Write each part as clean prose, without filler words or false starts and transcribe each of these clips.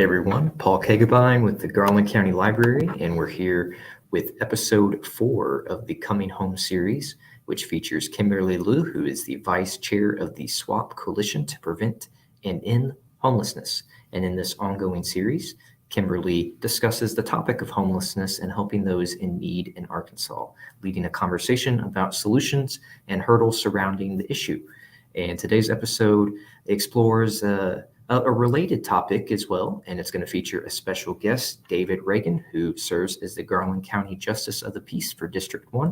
Hey everyone, Paul Kegabine with the Garland County Library, and we're here with episode 4 of the Coming Home series, which features Kimberly Lew, who is the vice chair of the SWAP Coalition to Prevent and End Homelessness. And in this ongoing series, Kimberly discusses the topic of homelessness and helping those in need in Arkansas, leading a conversation about solutions and hurdles surrounding the issue. And today's episode explores a related topic as well, and it's going to feature a special guest, David Reagan, who serves as the Garland County Justice of the Peace for District 1.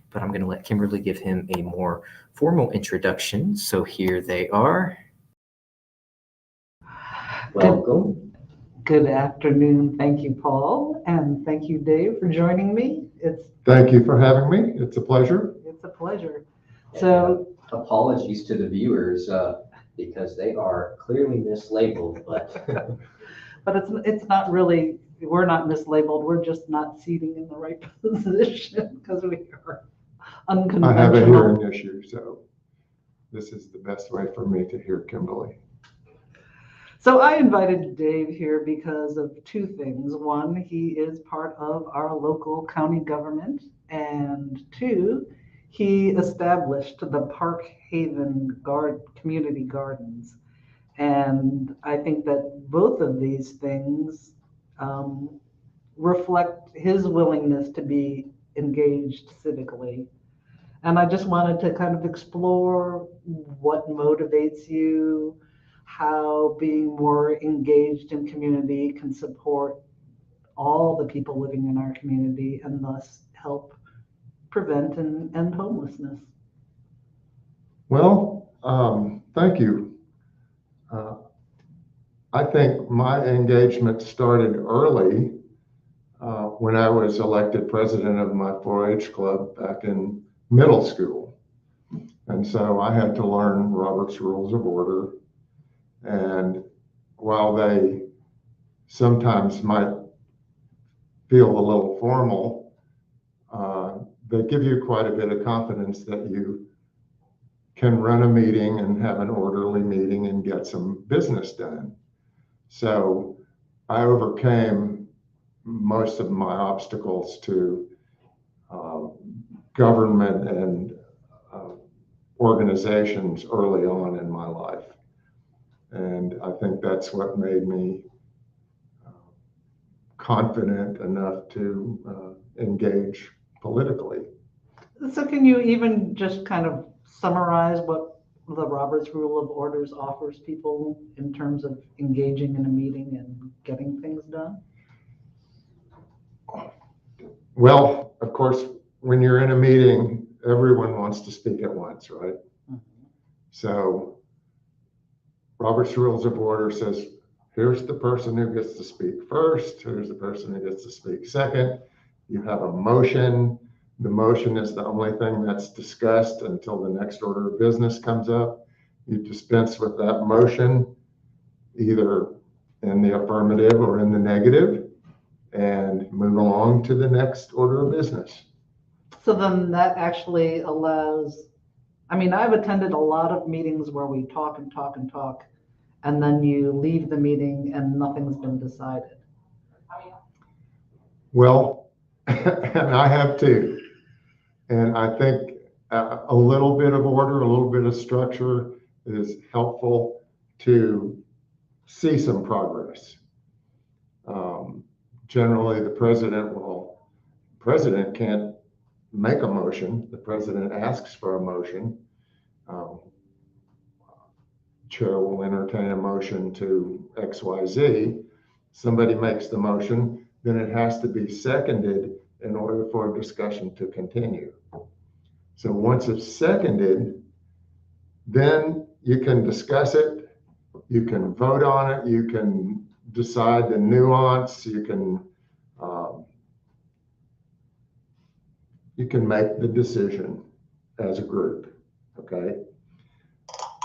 But I'm going to let Kimberly give him a more formal introduction. So here they are. Welcome. Good afternoon. Thank you, Paul, and thank you, Dave, for joining me. Thank you for having me. It's a pleasure. It's a pleasure. So apologies to the viewers because they are clearly mislabeled, but it's not really, we're not mislabeled. We're just not seating in the right position because we are unconventional. I have a hearing issue, so this is the best way for me to hear Kimberly. So I invited Dave here because of two things. One, he is part of our local county government, and two, he established the Park Haven Community Gardens. And I think that both of these things reflect his willingness to be engaged civically. And I just wanted to kind of explore what motivates you, how being more engaged in community can support all the people living in our community and thus help prevent and end homelessness. Well, thank you. I think my engagement started early when I was elected president of my 4-H club back in middle school. And so I had to learn Robert's Rules of Order. And while they sometimes might feel a little formal, they give you quite a bit of confidence that you can run a meeting and have an orderly meeting and get some business done. So I overcame most of my obstacles to government and organizations early on in my life. And I think that's what made me confident enough to engage politically. So can you even just kind of summarize what the Robert's Rule of Orders offers people in terms of engaging in a meeting and getting things done? Well, of course, when you're in a meeting, everyone wants to speak at once, right? Mm-hmm. So Robert's Rules of Order says, here's the person who gets to speak first, here's the person who gets to speak second. You have a motion. The motion is the only thing that's discussed until the next order of business comes up. You dispense with that motion, either in the affirmative or in the negative, and move along to the next order of business. So then that actually allows, I mean, I've attended a lot of meetings where we talk and talk and talk, and then you leave the meeting and nothing's been decided. Well, and I have too. And I think a little bit of order, a little bit of structure is helpful to see some progress. Generally, the president can't make a motion. The president asks for a motion. Chair will entertain a motion to XYZ. Somebody makes the motion, then it has to be seconded in order for a discussion to continue. So once it's seconded, then you can discuss it, you can vote on it, you can decide the nuance, you can make the decision as a group, okay?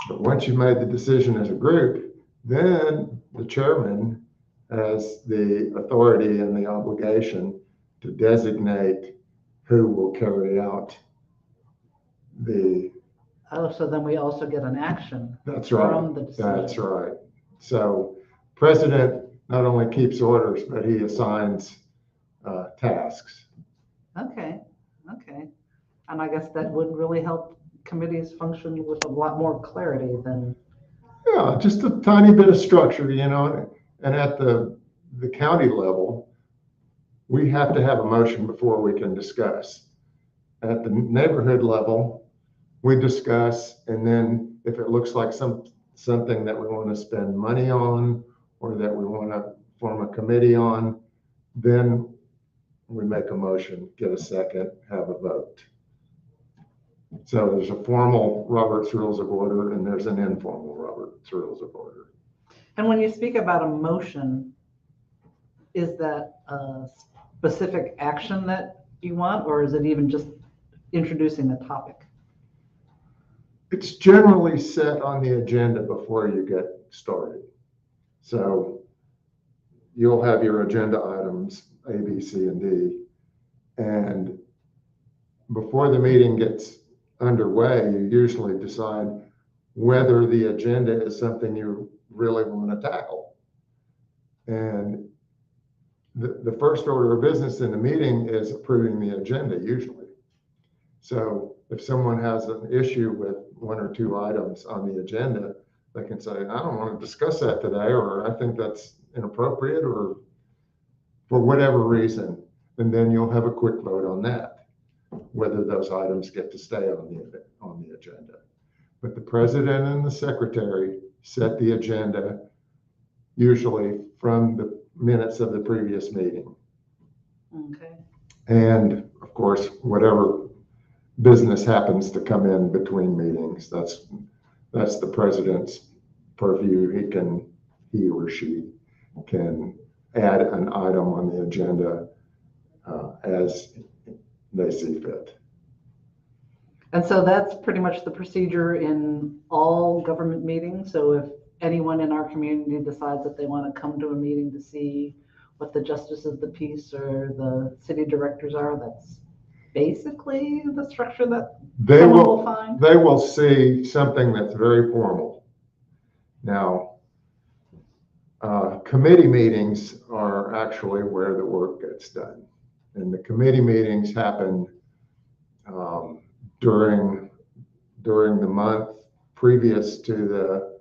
But once you've made the decision as a group, then the chairman has the authority and the obligation to designate who will carry out the. Oh, so then we also get an action. That's right. From the decision. That's right. So president not only keeps orders, but he assigns tasks. Okay, okay. And I guess that would really help committees function with a lot more clarity than, Yeah, just a tiny bit of structure, you know, and at the county level, we have to have a motion before we can discuss. At the neighborhood level, we discuss, and then if it looks like something that we want to spend money on or that we want to form a committee on, then we make a motion, get a second, have a vote. So there's a formal Robert's Rules of Order and there's an informal Robert's Rules of Order. and when you speak about a motion, is that a specific action that you want, or is it even just introducing a topic? It's generally set on the agenda before you get started. So you'll have your agenda items, A, B, C, and D. And before the meeting gets underway, you usually decide whether the agenda is something you really want to tackle. And the first order of business in the meeting is approving the agenda usually. So if someone has an issue with one or two items on the agenda, they can say, I don't want to discuss that today, or I think that's inappropriate, or for whatever reason. And then you'll have a quick vote on that, whether those items get to stay on the agenda. But the president and the secretary set the agenda usually from the minutes of the previous meeting. Okay. And of course, whatever business happens to come in between meetings, that's the president's purview. He or she can add an item on the agenda as they see fit. And so that's pretty much the procedure in all government meetings. So if anyone in our community decides that they want to come to a meeting to see what the justices of the peace or the city directors are, that's basically the structure that someone will find. They will see something that's very formal. Now, committee meetings are actually where the work gets done. And the committee meetings happen during the month previous to the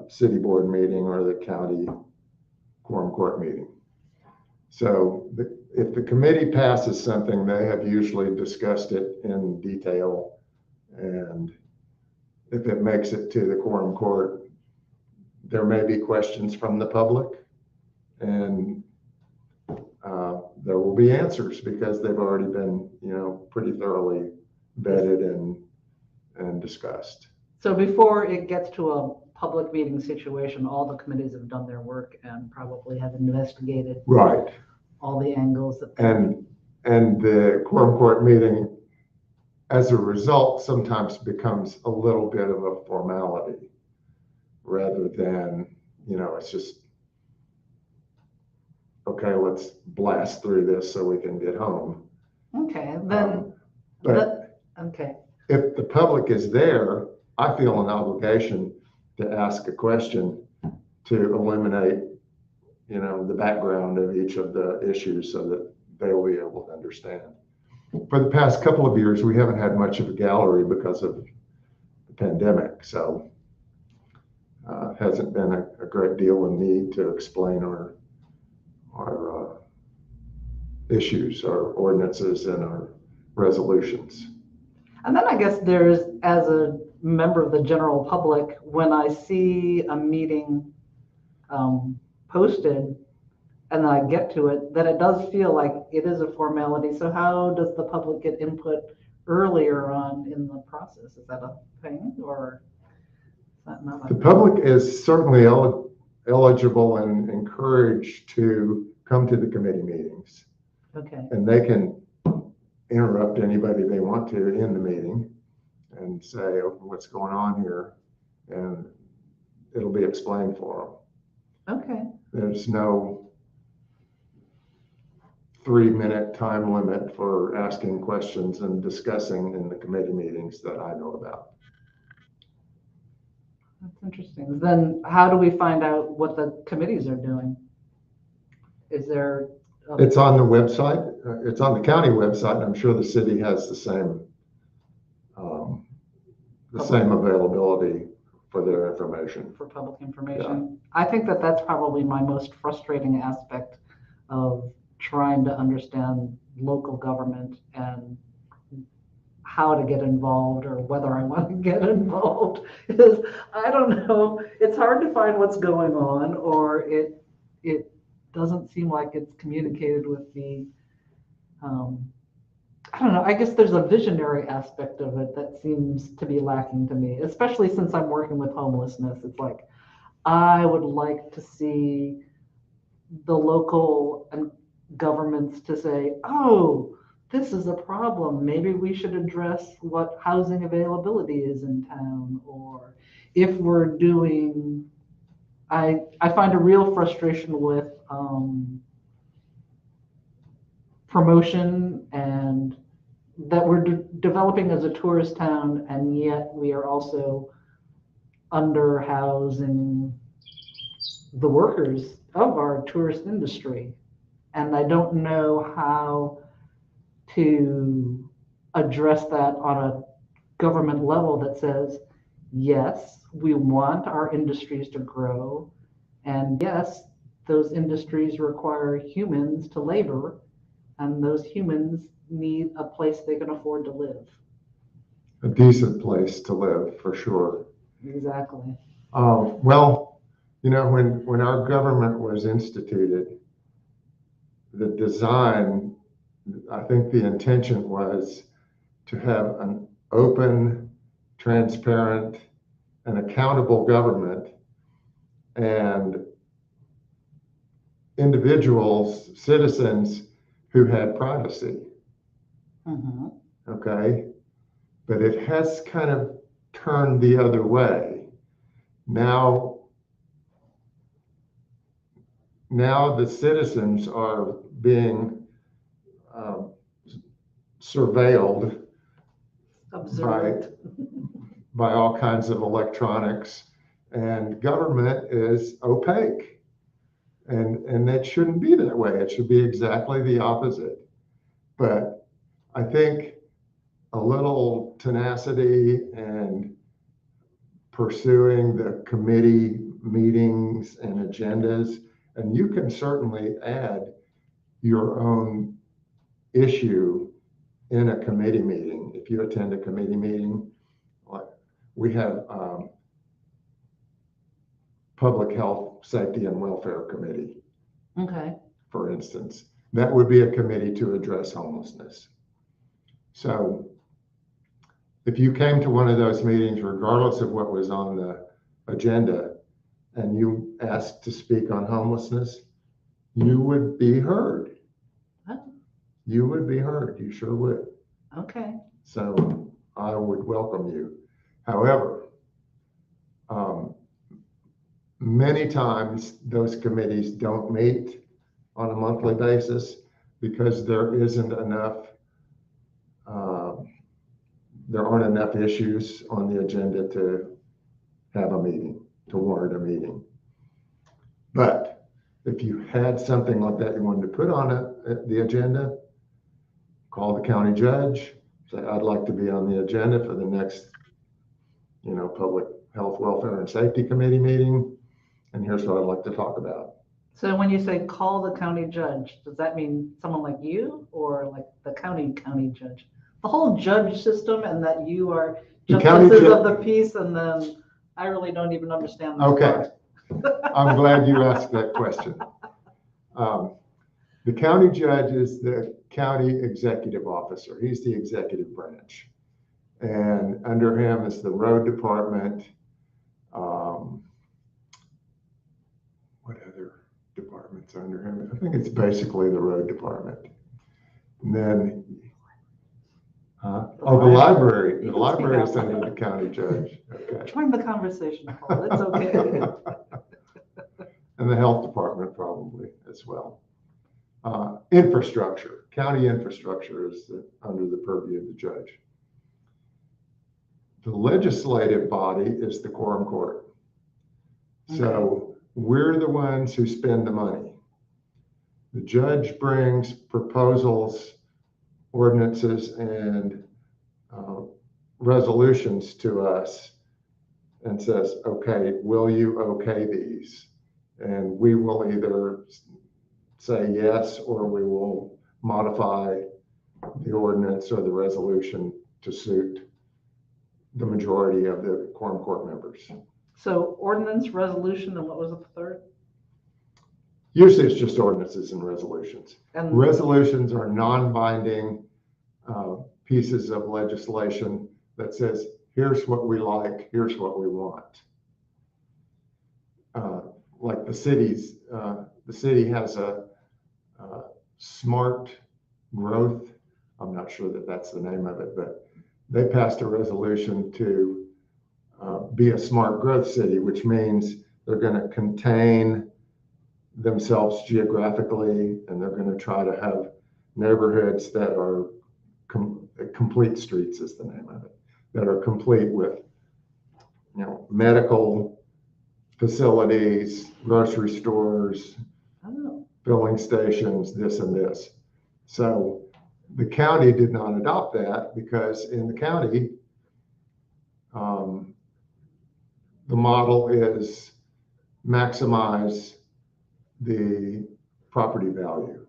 city board meeting or the county quorum court meeting. So if the committee passes something, they have usually discussed it in detail. And if it makes it to the quorum court, there may be questions from the public, and there will be answers because they've already been, pretty thoroughly vetted and discussed. So before it gets to a public meeting situation, all the committees have done their work and probably have investigated Right. all the angles that And the quorum court meeting, as a result, sometimes becomes a little bit of a formality rather than, it's just, okay, let's blast through this so we can get home. Okay, then, okay. If the public is there, I feel an obligation to ask a question to illuminate, the background of each of the issues so that they'll be able to understand. For the past couple of years, we haven't had much of a gallery because of the pandemic, so it hasn't been a great deal of need to explain our issues, our ordinances, and our resolutions. And then I guess there's, as a member of the general public, when I see a meeting posted and then I get to it, then it does feel like it is a formality. So how does the public get input earlier on in the process? Is that a thing, or is that not a The public is certainly eligible and encouraged to come to the committee meetings. Okay. And they can interrupt anybody they want to in the meeting and say, oh, what's going on here? And it'll be explained for them. Okay. There's no 3-minute time limit for asking questions and discussing in the committee meetings that I know about. That's interesting. Then how do we find out what the committees are doing? Is there? It's on the website. It's on the county website, and I'm sure the city has the same availability for their information. For public information. Yeah. I think that that's probably my most frustrating aspect of trying to understand local government and how to get involved or whether I want to get involved is, I don't know, it's hard to find what's going on, or it doesn't seem like it's communicated with the, I don't know, I guess there's a visionary aspect of it that seems to be lacking to me, especially since I'm working with homelessness. It's like, I would like to see the local governments to say, oh, this is a problem. Maybe we should address what housing availability is in town. Or if we're doing, I find a real frustration with promotion, and that we're developing as a tourist town, and yet we are also underhousing the workers of our tourist industry. And I don't know how to address that on a government level that says, yes, we want our industries to grow, and yes, those industries require humans to labor, and those humans need a place they can afford to live. A decent place to live, for sure. Exactly. Well, you know, when our government was instituted, the design, I think the intention was to have an open, transparent, and accountable government, and individuals, citizens who had privacy. Mm-hmm. Okay, but it has kind of turned the other way. Now the citizens are being surveilled, observed by all kinds of electronics, and government is opaque, and that shouldn't be that way. It should be exactly the opposite. But I think a little tenacity and pursuing the committee meetings and agendas, and you can certainly add your own issue in a committee meeting. If you attend a committee meeting, like we have Public Health, Safety, and Welfare Committee. Okay. For instance, that would be a committee to address homelessness. So if you came to one of those meetings, regardless of what was on the agenda, and you asked to speak on homelessness, you would be heard. Huh? You would be heard. You sure would. Okay. So I would welcome you. However, many times those committees don't meet on a monthly basis because there isn't enough, there aren't enough issues on the agenda to have a meeting, to warrant a meeting. But if you had something like that you wanted to put on the agenda, call the county judge, say, I'd like to be on the agenda for the next, Public Health, Welfare, and Safety Committee meeting, and here's what I'd like to talk about. So when you say call the county judge, does that mean someone like you, or like the county judge? The whole judge system, and that you are justices of the peace, and then I really don't even understand that. Okay. I'm glad you asked that question. The county judge is the county executive officer. He's the executive branch. And under him is the road department. What other departments under him? I think it's basically the road department. And then, the library. The library is under the county judge. Okay. Join the conversation, Paul. It's okay. And the health department probably as well. Infrastructure, county infrastructure is under the purview of the judge. The legislative body is the quorum court. So we're the ones who spend the money. The judge brings proposals, ordinances, and resolutions to us and says, okay, will you okay these? And we will either say yes, or we will modify the ordinance or the resolution to suit the majority of the quorum court members. So ordinance, resolution, and what was the third? Usually it's just ordinances and resolutions. And Resolutions are non-binding pieces of legislation that says, here's what we like, here's what we want. Like the city has a smart growth. I'm not sure that that's the name of it, but they passed a resolution to be a smart growth city, which means they're going to contain themselves geographically, and they're going to try to have neighborhoods that are complete streets is the name of it, that are complete with, medical facilities, grocery stores, filling stations, this and this. So the county did not adopt that because in the county, the model is maximize the property value.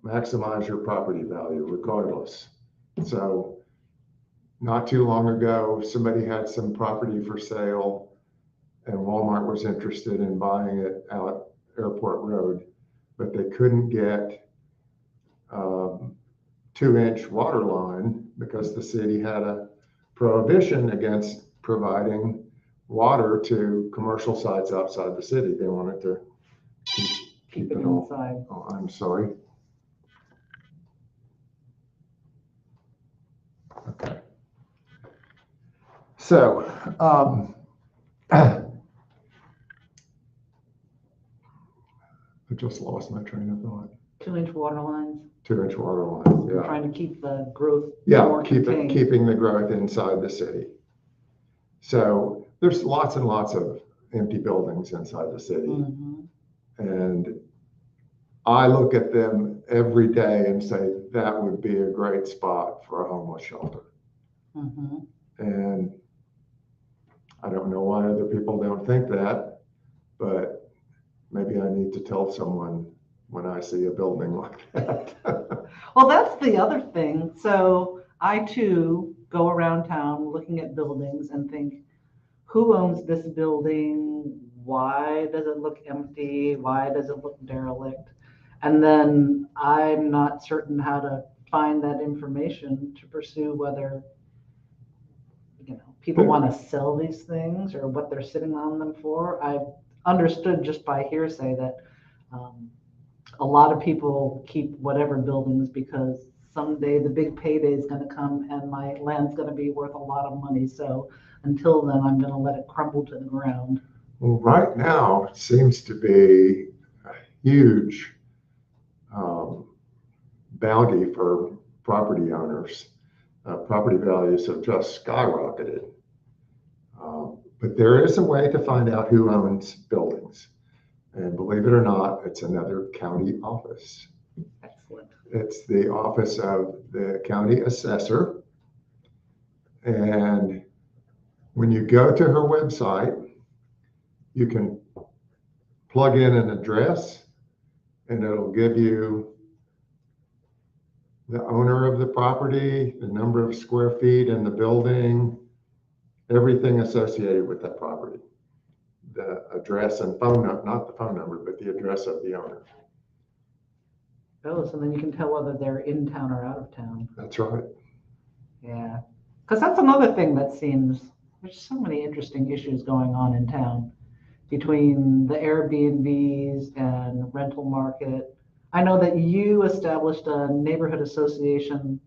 Maximize your property value regardless. So not too long ago, somebody had some property for sale and Walmart was interested in buying it out Airport Road, but they couldn't get 2-inch water line because the city had a prohibition against providing water to commercial sites outside the city. They wanted to keep it all inside. Oh, I'm sorry. Okay. So, I just lost my train of thought. 2-inch water lines. 2-inch water lines, yeah. Trying to keep the growth Yeah, contained. keeping the growth inside the city. So there's lots and lots of empty buildings inside the city. Mm-hmm. And I look at them every day and say, that would be a great spot for a homeless shelter. Mm-hmm. And I don't know why other people don't think that, but maybe I need to tell someone when I see a building like that. Well, that's the other thing. So I too go around town looking at buildings and think, who owns this building? Why does it look empty? Why does it look derelict? And then I'm not certain how to find that information to pursue whether, people want to sell these things or what they're sitting on them for. I've understood just by hearsay that a lot of people keep whatever buildings because someday the big payday is going to come and my land's going to be worth a lot of money. So until then, I'm going to let it crumble to the ground. Well, right now, it seems to be a huge bounty for property owners. Property values have just skyrocketed. But there is a way to find out who owns buildings. And believe it or not, it's another county office. Excellent. It's the office of the county assessor. And when you go to her website, you can plug in an address and it'll give you the owner of the property, the number of square feet in the building, everything associated with that property. The address and phone number, not the phone number, but the address of the owner. Oh, so then you can tell whether they're in town or out of town. That's right. Yeah. Because that's another thing that seems, there's so many interesting issues going on in town between the Airbnbs and rental market. I know that you established a neighborhood association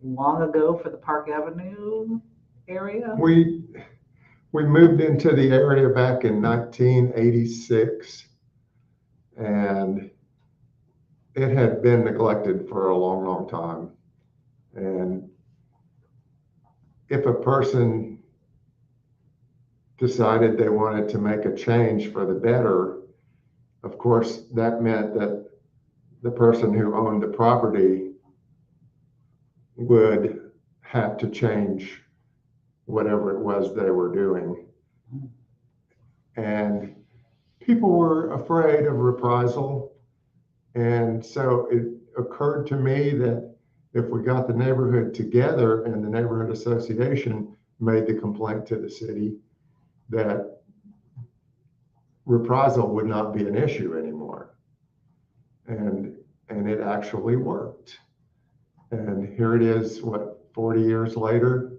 long ago for the Park Avenue area. We moved into the area back in 1986, and it had been neglected for a long, long time. And if a person decided they wanted to make a change for the better, of course, that meant that the person who owned the property would have to change whatever it was they were doing. And people were afraid of reprisal. And so it occurred to me that if we got the neighborhood together and the neighborhood association made the complaint to the city, that reprisal would not be an issue anymore. And it actually worked. And here it is, 40 years later,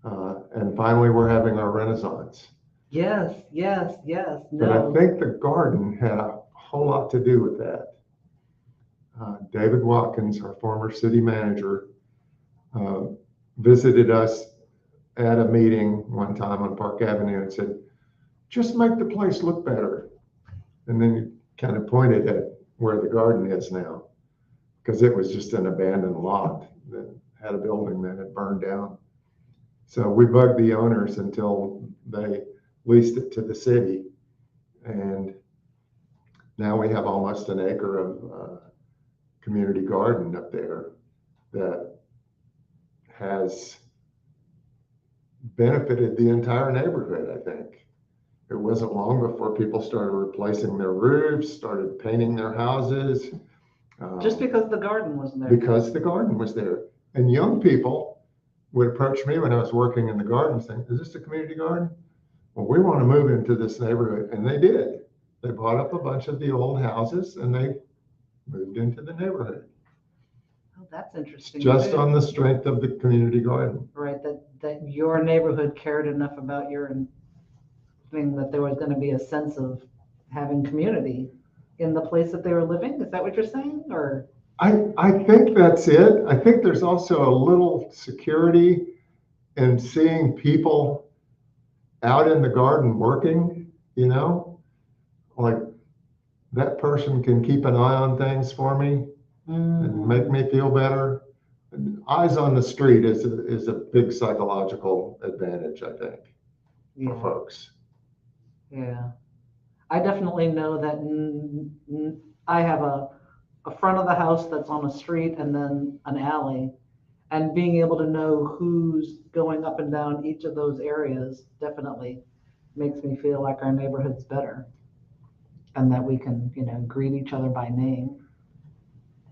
and finally we're having our renaissance. Yes, yes, yes. But I think the garden had a whole lot to do with that. David Watkins, our former city manager, visited us at a meeting one time on Park Avenue and said, just make the place look better. And then he kind of pointed at where the garden is now, because it was just an abandoned lot that had a building that had burned down. So we bugged the owners until they leased it to the city. And now we have almost an acre of community garden up there that has benefited the entire neighborhood, I think. It wasn't long before people started replacing their roofs, started painting their houses. Just because the garden was there. Because the garden was there. And young people would approach me when I was working in the garden saying, is this a community garden? Well, we want to move into this neighborhood. And they did. They bought up a bunch of the old houses and they moved into the neighborhood. Oh, that's interesting. Just too. on the strength of the community garden. Right, that your neighborhood cared enough about your thing that there was going to be a sense of having community in the place that they were living. Is that what you're saying? Or I think that's it. I think there's also a little security in seeing people out in the garden working, you know, like that person can keep an eye on things for me and make me feel better. And eyes on the street is a big psychological advantage, I think, for folks. Yeah, I definitely know that I have a front of the house that's on a street and then an alley, and being able to know who's going up and down each of those areas definitely makes me feel like our neighborhood's better and that we can, greet each other by name.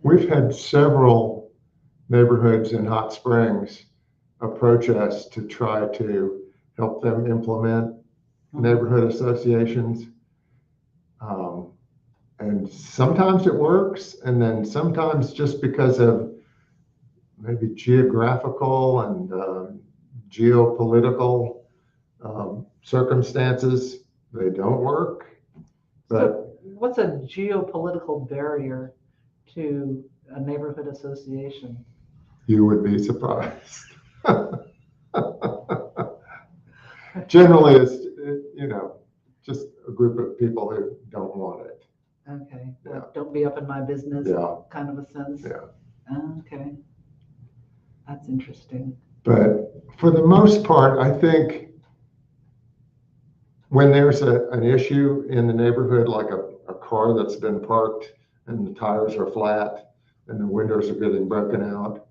We've had several neighborhoods in Hot Springs approach us to try to help them implement neighborhood associations. And sometimes it works, and then sometimes just because of maybe geographical and geopolitical circumstances, they don't work. But so what's a geopolitical barrier to a neighborhood association? You would be surprised. Generally, it's, just a group of people who don't want it. Okay. Yeah. Like, don't be up in my business, Yeah. kind of a sense. Yeah. Okay. That's interesting. But for the most part, I think when there's an issue in the neighborhood, like a car that's been parked and the tires are flat and the windows are getting broken out,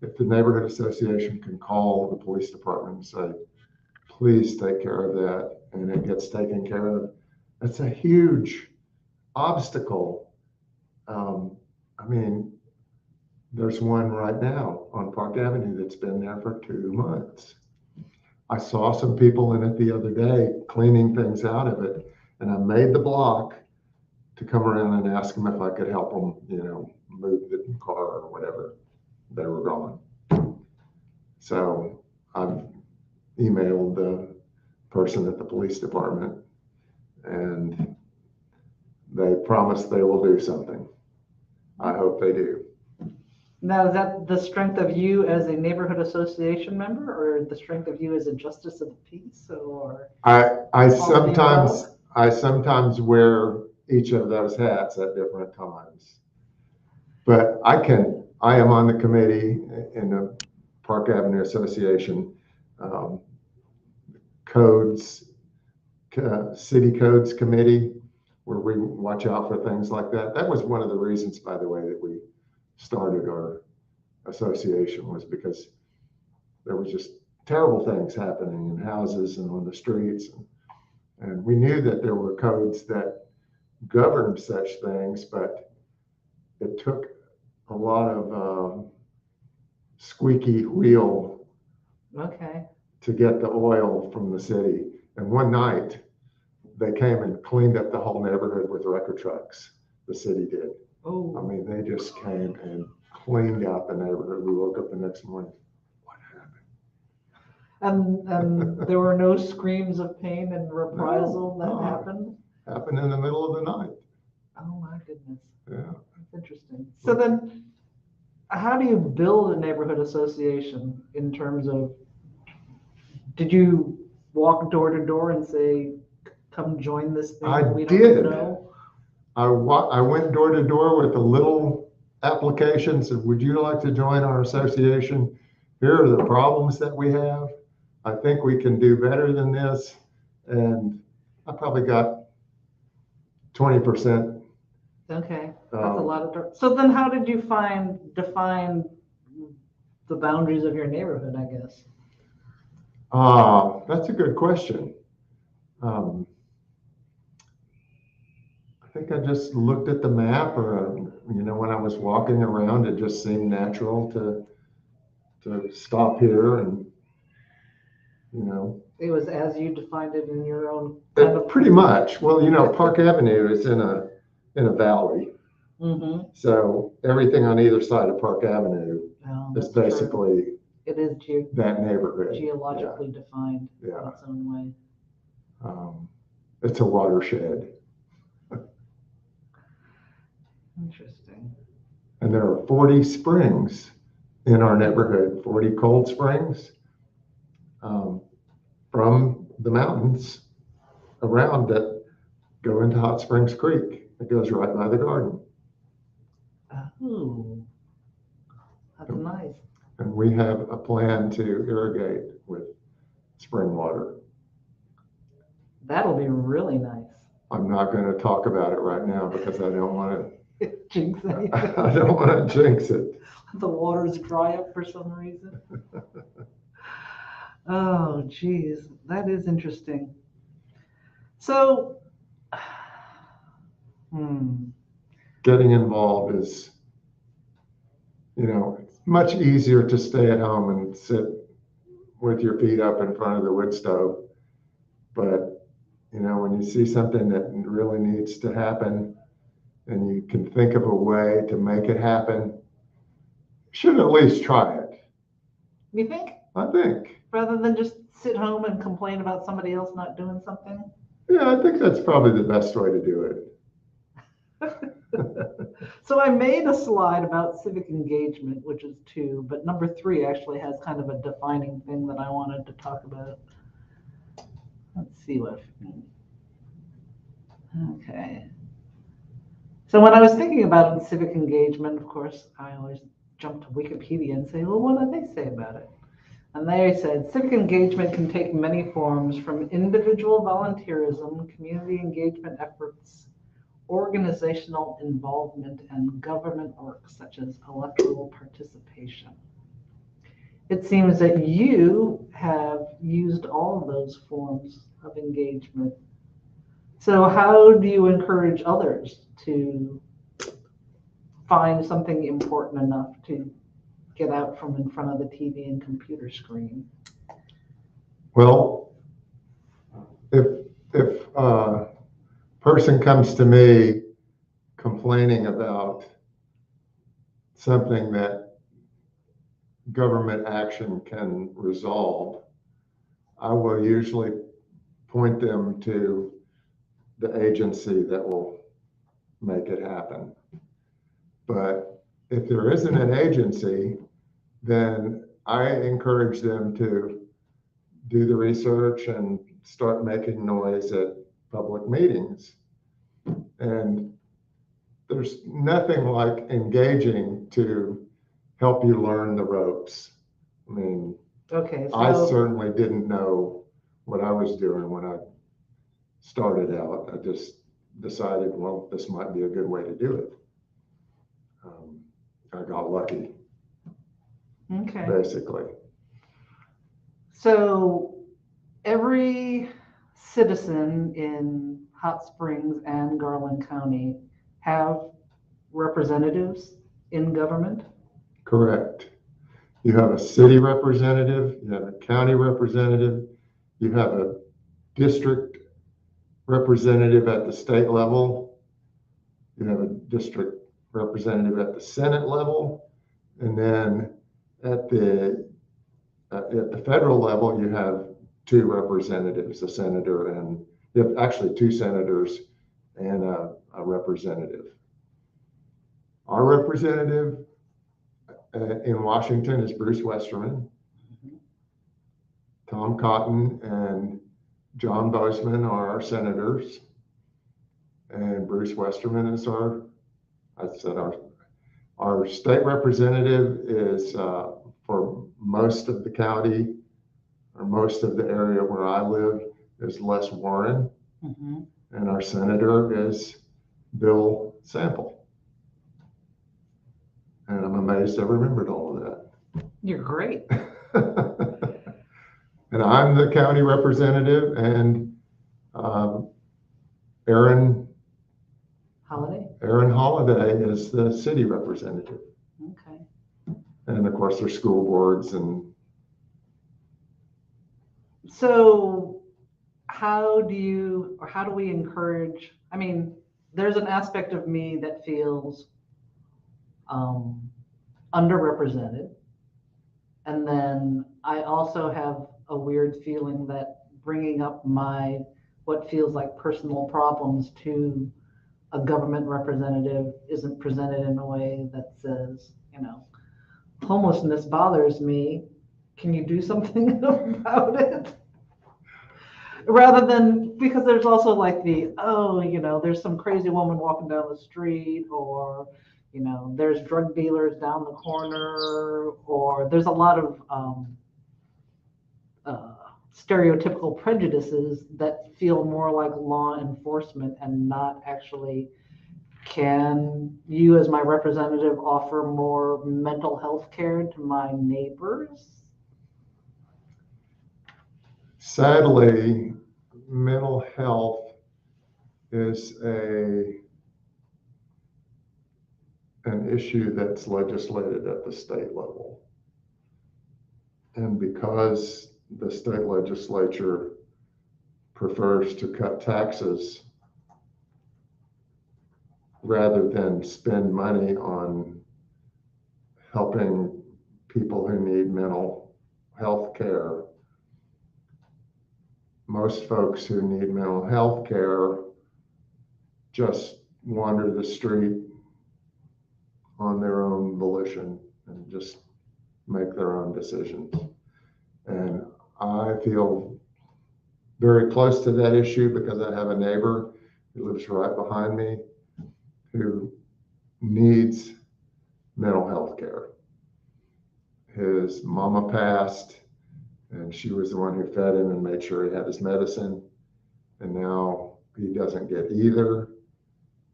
if the neighborhood association can call the police department and say, please take care of that, and it gets taken care of, that's a huge obstacle. I mean, there's one right now on Park Avenue that's been there for 2 months. I saw some people in it the other day cleaning things out of it, and I made the block to come around and ask them if I could help them, move the car or whatever. They were gone. So I've emailed the person at the police department, and they promised they will do something. I hope they do. Now, is that the strength of you as a neighborhood association member, or the strength of you as a justice of the peace, or? I sometimes wear each of those hats at different times. But I am on the committee in the Park Avenue Association. codes, city codes committee, where we watch out for things like that. That was one of the reasons, by the way, that we started our association, was because there was just terrible things happening in houses and on the streets. And we knew that there were codes that governed such things, but it took a lot of squeaky wheel to get the oil from the city. And one night they came and cleaned up the whole neighborhood with record trucks. The city did. Oh. I mean, they just came and cleaned out the neighborhood. We woke up the next morning. What happened? And there were no screams of pain and reprisal No. happened? Happened in the middle of the night. Oh my goodness. Yeah. That's interesting. So then how do you build a neighborhood association in terms of, did you walk door to door and say, come join this thing? I we don't did. know? I went door to door with a little application, said, would you like to join our association? Here are the problems that we have. I think we can do better than this. And I probably got 20%. Okay, that's a lot of door. So then how did you define the boundaries of your neighborhood, I guess? That's a good question. I think I just looked at the map, or when I was walking around, it just seemed natural to stop here, and It was as you defined it in your own kind of. pretty much. Well, Park Avenue is in a valley, so everything on either side of Park Avenue is basically it is that neighborhood. geologically defined in its own way. It's a watershed. Interesting. And there are 40 springs in our neighborhood, 40 cold springs from the mountains around that go into Hot Springs Creek. It goes right by the garden. Oh, that's nice. And we have a plan to irrigate with spring water. That'll be really nice. I'm not going to talk about it right now because I don't want to Jinx anything. I don't want to jinx it. The waters dry up for some reason. Oh, geez, that is interesting. So, getting involved is, it's much easier to stay at home and sit with your feet up in front of the wood stove. But, when you see something that really needs to happen and you can think of a way to make it happen, you should at least try it. You think? I think. Rather than just sit home and complain about somebody else not doing something? Yeah, I think that's probably the best way to do it. So I made a slide about civic engagement, which is 2, but number 3 actually has kind of a defining thing that I wanted to talk about. Let's see what. Okay. So when I was thinking about civic engagement, of course, I always jump to Wikipedia and say, well, what do they say about it? And they said, civic engagement can take many forms, from individual volunteerism, community engagement efforts, organizational involvement, and government work such as electoral participation. It seems that you have used all of those forms of engagement. So how do you encourage others to find something important enough to get out from in front of the TV and computer screen? Well, if a person comes to me complaining about something that government action can resolve, I will usually point them to the agency that will make it happen. But if there isn't an agency, then I encourage them to do the research and start making noise at public meetings. And there's nothing like engaging to help you learn the ropes. I mean, okay, so I certainly didn't know what I was doing when I started out. I just decided, well, this might be a good way to do it. I got lucky, Okay. basically. So every citizen in Hot Springs and Garland County have representatives in government? Correct. You have a city representative, you have a county representative, you have a district representative at the state level, you have a district representative at the Senate level, and then at the federal level, you have two representatives, a senator, and you have actually two senators and a representative. Our representative in Washington is Bruce Westerman. Tom Cotton and John Bozeman are our senators, and Bruce Westerman is our state representative is for most of the county or most of the area where I live is Les Warren, and our senator is Bill Sample. And I'm amazed I remembered all of that. You're great. And I'm the county representative, and Aaron Holiday is the city representative. Okay. And of course, there's school boards. And so how do we encourage, I mean, there's an aspect of me that feels underrepresented. And then I also have a weird feeling that bringing up what feels like personal problems to a government representative isn't presented in a way that says, homelessness bothers me. Can you do something about it? Rather than, because there's also like there's some crazy woman walking down the street, or there's drug dealers down the corner, or there's a lot of stereotypical prejudices that feel more like law enforcement and not actually, can you as my representative offer more mental health care to my neighbors? sadly, mental health is an issue that's legislated at the state level. And because the state legislature prefers to cut taxes rather than spend money on helping people who need mental health care, most folks who need mental health care just wander the street on their own volition and just make their own decisions. And I feel very close to that issue because I have a neighbor who lives right behind me who needs mental health care. His mama passed, and she was the one who fed him and made sure he had his medicine. And now he doesn't get either,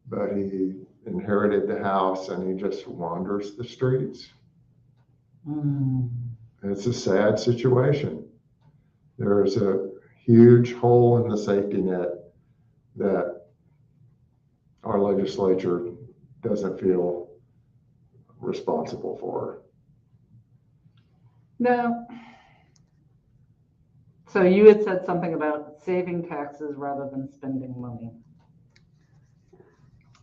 but he inherited the house and he just wanders the streets. It's a sad situation. There is a huge hole in the safety net that our legislature doesn't feel responsible for. No. So you had said something about saving taxes rather than spending money.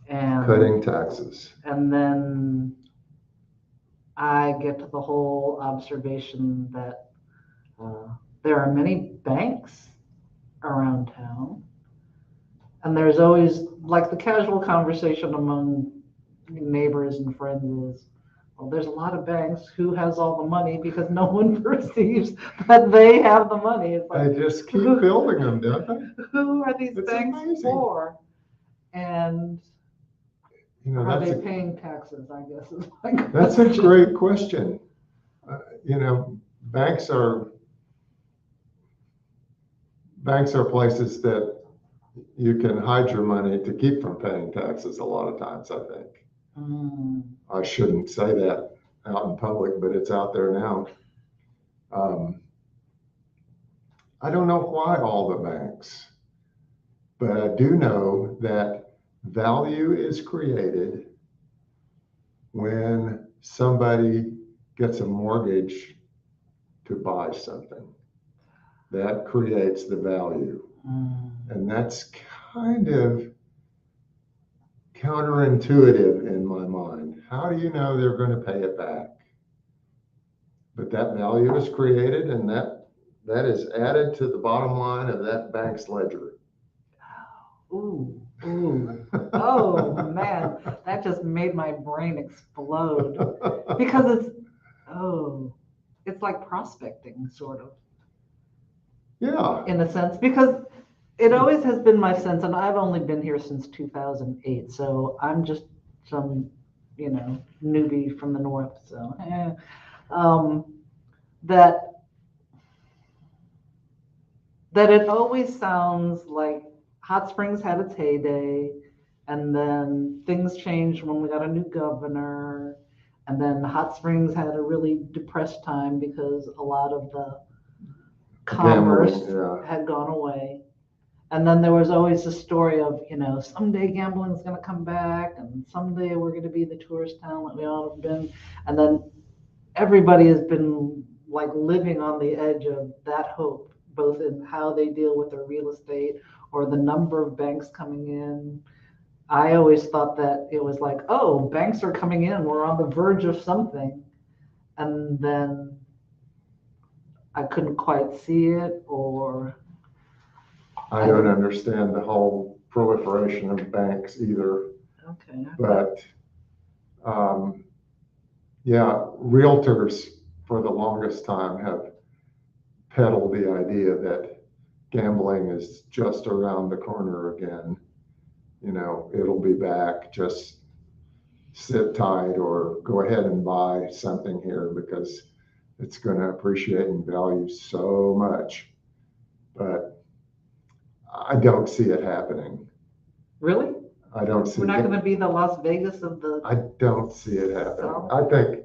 And Cutting taxes. And then I get to the whole observation that there are many banks around town. And there's always, like, the casual conversation among neighbors and friends is, well, there's a lot of banks. Who has all the money? Because no one perceives that they have the money. It's like, They just keep building them, don't they? Who are these It's banks amazing. for? And are they paying taxes, I guess, is my question. That's a great question. Banks are banks are places that you can hide your money to keep from paying taxes a lot of times, I think. I shouldn't say that out in public, but it's out there now. I don't know why all the banks, but I do know that value is created when somebody gets a mortgage to buy something. That creates the value. And that's kind of counterintuitive in my mind. How do you know they're going to pay it back? But that value is created, and that is added to the bottom line of that bank's ledger. Ooh. Oh man, that just made my brain explode because it's like prospecting, sort of. Yeah. In a sense, because it always has been my sense, and I've only been here since 2008, so I'm just some, newbie from the north. So, that it always sounds like Hot Springs had its heyday, and then things changed when we got a new governor, and then Hot Springs had a really depressed time because a lot of the commerce had gone away. And then there was always the story of, someday gambling's going to come back, and someday we're going to be the tourist town that we all have been. And then everybody has been like living on the edge of that hope, both in how they deal with their real estate or the number of banks coming in. I always thought that it was like, oh, banks are coming in, we're on the verge of something. And then I couldn't quite see it, or I don't understand the whole proliferation of banks either. Okay. But realtors for the longest time have peddled the idea that gambling is just around the corner again. It'll be back, just sit tight or go ahead and buy something here because it's going to appreciate in value so much. But I don't see it happening. Really? I don't see We're not going to be the Las Vegas of the... I don't see it happening. South? I think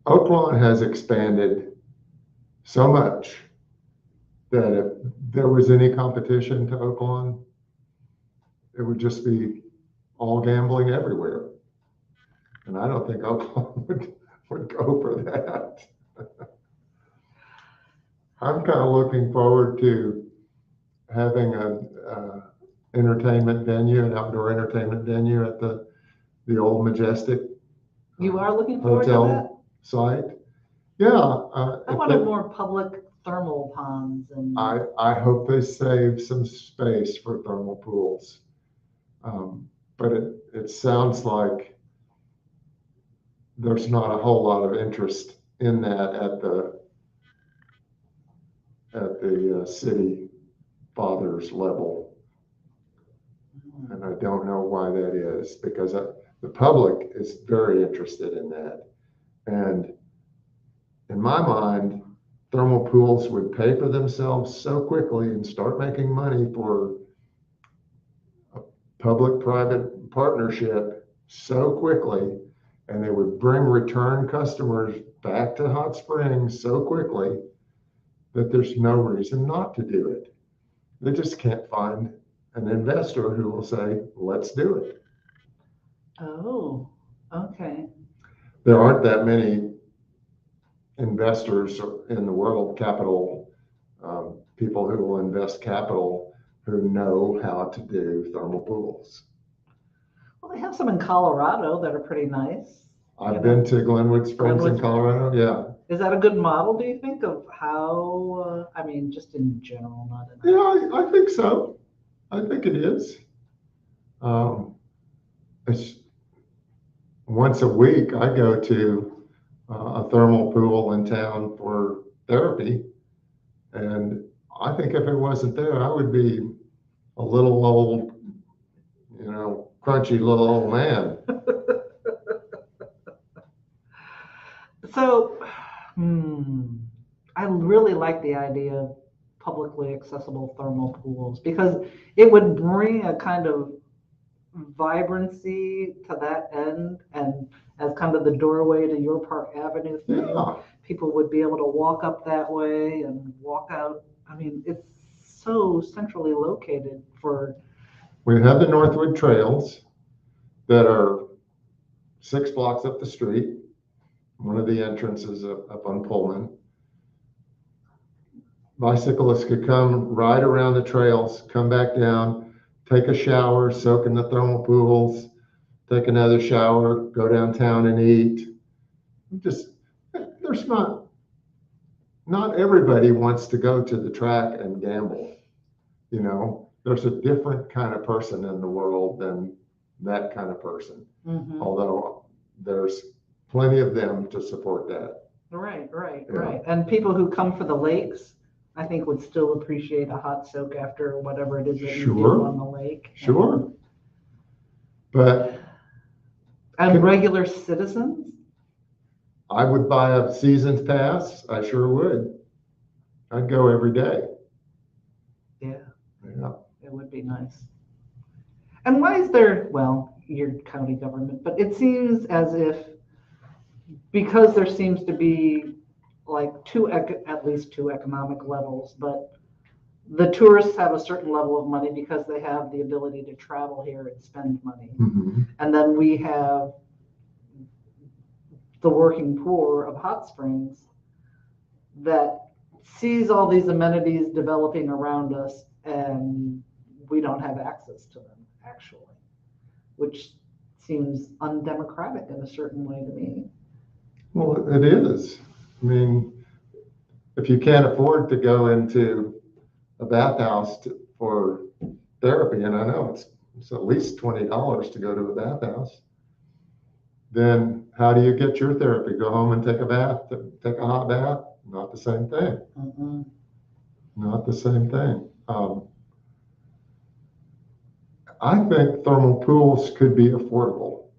Oaklawn has expanded so much that if there was any competition to Oaklawn, it would just be all gambling everywhere. And I don't think Oaklawn would go for that. I'm kind of looking forward to having an entertainment venue, an outdoor entertainment venue at the old Majestic. You are looking forward to hotel site. Yeah. I wanted more public thermal ponds. And I hope they save some space for thermal pools. But it sounds like there's not a whole lot of interest in that at the city fathers level. And I don't know why that is, because the public is very interested in that. And in my mind, thermal pools would pay for themselves so quickly and start making money for a public-private partnership so quickly, and they would bring return customers back to Hot Springs so quickly that there's no reason not to do it. They just can't find an investor who will say, let's do it. Oh, okay. There aren't that many investors in the world, capital, people who will invest capital who know how to do thermal pools. Well, they have some in Colorado that are pretty nice. I've been to Glenwood Springs in Colorado, yeah. Is that a good model, do you think, of how, just in general, not in... Yeah, I think so. I think it is. It's once a week I go to a thermal pool in town for therapy, and I think if it wasn't there, I would be a little old, crunchy little old man. So, I really like the idea of publicly accessible thermal pools because it would bring a kind of vibrancy to that end, and as kind of the doorway to your Park Avenue thing, Yeah. people would be able to walk up that way and walk out. I mean, it's so centrally located for. We have the Northwood Trails that are 6 blocks up the street. One of the entrances up on Pullman. Bicyclists could come ride around the trails, come back down, take a shower, soak in the thermal pools, take another shower, go downtown and eat. Just, there's not everybody wants to go to the track and gamble. You know, there's a different kind of person in the world than that kind of person. Mm-hmm. Although there's plenty of them to support that. Right. Yeah. And people who come for the lakes, I think would still appreciate a hot soak after whatever it is that you do Sure. on the lake. Sure. But And regular citizens? I would buy a season's pass. I sure would. I'd go every day. Yeah, Yeah. it would be nice. And why is there, well, your county government, but it seems as if, because there seems to be like at least two economic levels, but the tourists have a certain level of money because they have the ability to travel here and spend money. Mm-hmm. And then we have the working poor of Hot Springs that sees all these amenities developing around us and we don't have access to them, actually, which seems undemocratic in a certain way to me. Well, it is. I mean, if you can't afford to go into a bathhouse for therapy, and I know it's at least $20 to go to a bathhouse, then how do you get your therapy? Go home and take a bath, take a hot bath? Not the same thing. Mm-hmm. Not the same thing. I think thermal pools could be affordable.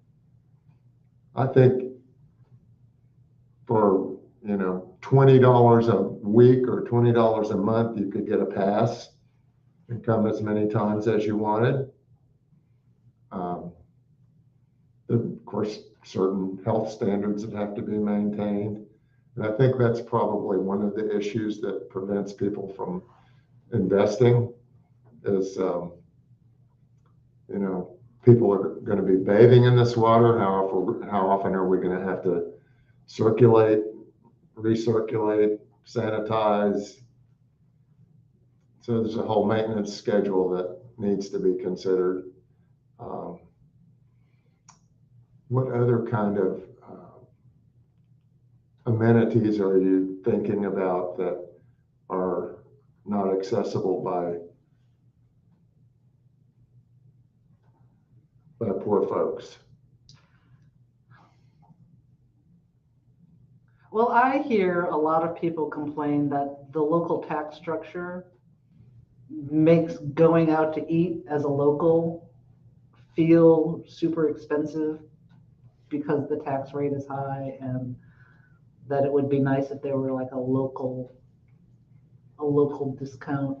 I think for, $20 a week or $20 a month, you could get a pass and come as many times as you wanted. Of course, certain health standards that have to be maintained. And I think that's probably one of the issues that prevents people from investing is, people are going to be bathing in this water. How often are we going to have to circulate, recirculate, sanitize? So there's a whole maintenance schedule that needs to be considered. What other kind of amenities are you thinking about that are not accessible by poor folks? Well, I hear a lot of people complain that the local tax structure makes going out to eat as a local feel super expensive because the tax rate is high, and that it would be nice if there were like a local discount.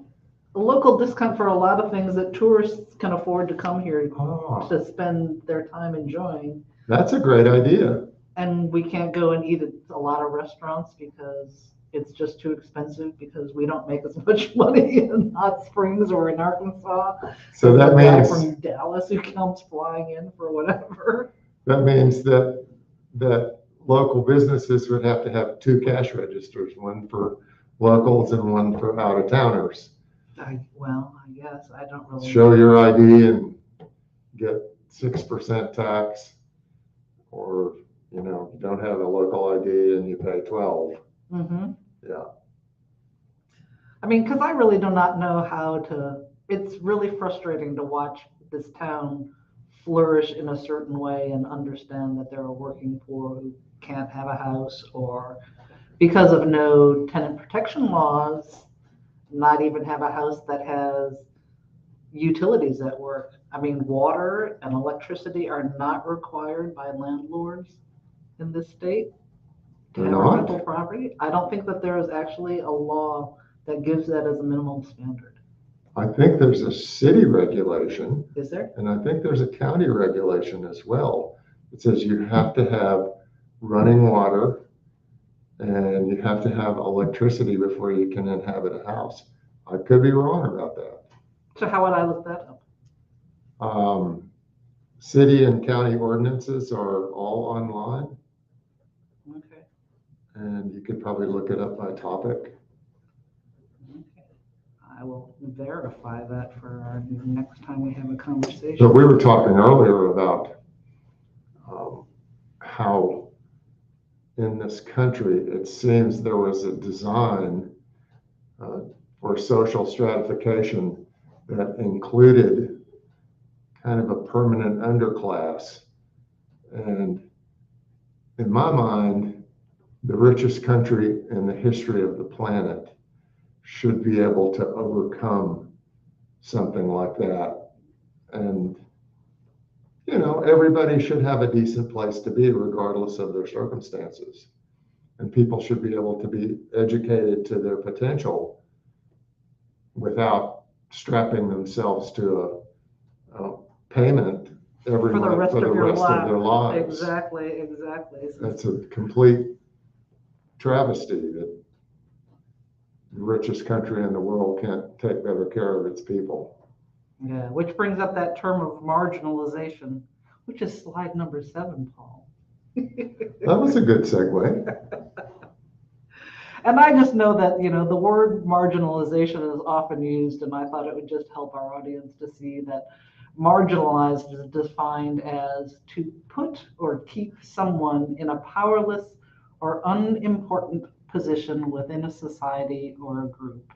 A local discount for a lot of things that tourists can afford to come here to spend their time enjoying. That's a great idea. And we can't go and eat at a lot of restaurants because it's just too expensive because we don't make as much money in Hot Springs or in Arkansas. So that means from Dallas who comes flying in for whatever. That means that local businesses would have to have 2 cash registers, one for locals and one for out of towners. I guess I don't really show your ID and get 6% tax, or you don't have a local ID and you pay 12. Mm-hmm. Yeah. I mean, because I really do not know how to. It's really frustrating to watch this town flourish in a certain way and understand that there are working poor who can't have a house, or because of no tenant protection laws, not even have a house that has utilities that work. I mean, water and electricity are not required by landlords in this state They're have a not? rental property. I don't think that there is actually a law that gives that as a minimum standard. I think there's a city regulation, Is there? and I think there's a county regulation as well. It says you have to have running water and you have to have electricity before you can inhabit a house. I could be wrong about that. So how would I look that up? City and county ordinances are all online, Okay. and you could probably look it up by topic. Okay. I will verify that for our next time we have a conversation. But we were talking earlier about how in this country it seems there was a design for social stratification that included kind of a permanent underclass. And in my mind, the richest country in the history of the planet should be able to overcome something like that. And, you know, everybody should have a decent place to be regardless of their circumstances. And people should be able to be educated to their potential without strapping themselves to a payment every For the month rest for the of your rest of their lives. Exactly. That's a complete travesty that the richest country in the world can't take better care of its people. Yeah, which brings up that term of marginalization, which is slide number 7, Paul. That was a good segue. And I just know that, you know, the word marginalization is often used, and I thought it would just help our audience to see that marginalized is defined as to put or keep someone in a powerless or unimportant position within a society or a group.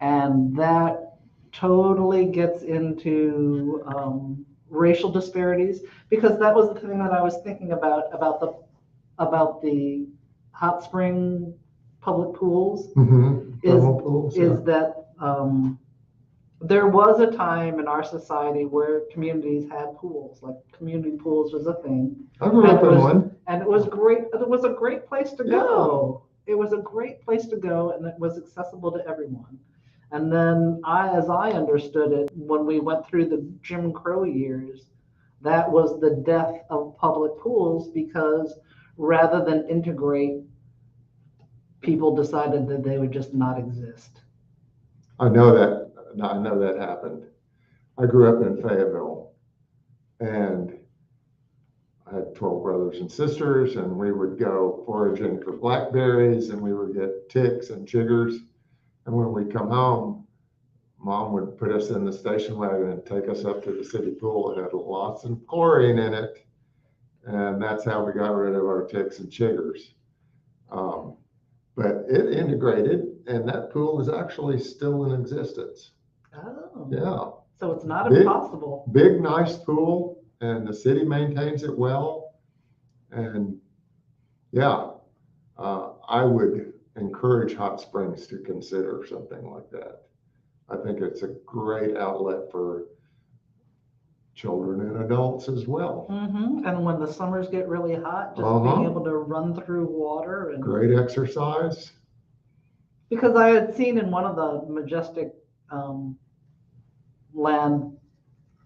And that totally gets into racial disparities, because that was the thing that I was thinking about the hot spring public pools. Thermal pools, Is that there was a time in our society where communities had pools, like community pools was a thing. I grew up in one. And it was great. It was a great place to go. It was a great place to go, and it was accessible to everyone. And then as I understood it, when we went through the Jim Crow years, that was the death of public pools, because rather than integrate, people decided that they would just not exist. I know that happened. I grew up in Fayetteville, and I had 12 brothers and sisters, and we would go foraging for blackberries, and we would get ticks and chiggers. And when we come home, Mom would put us in the station wagon and take us up to the city pool. It had lots of chlorine in it, and that's how we got rid of our ticks and chiggers. But it integrated, and that pool is actually still in existence. Oh. Yeah. So it's not impossible. Big, nice pool, and the city maintains it well. And yeah, I would encourage Hot Springs to consider something like that. I think it's a great outlet for children and adults as well. And when the summers get really hot, just being able to run through water. And great exercise. Because I had seen in one of the Majestic land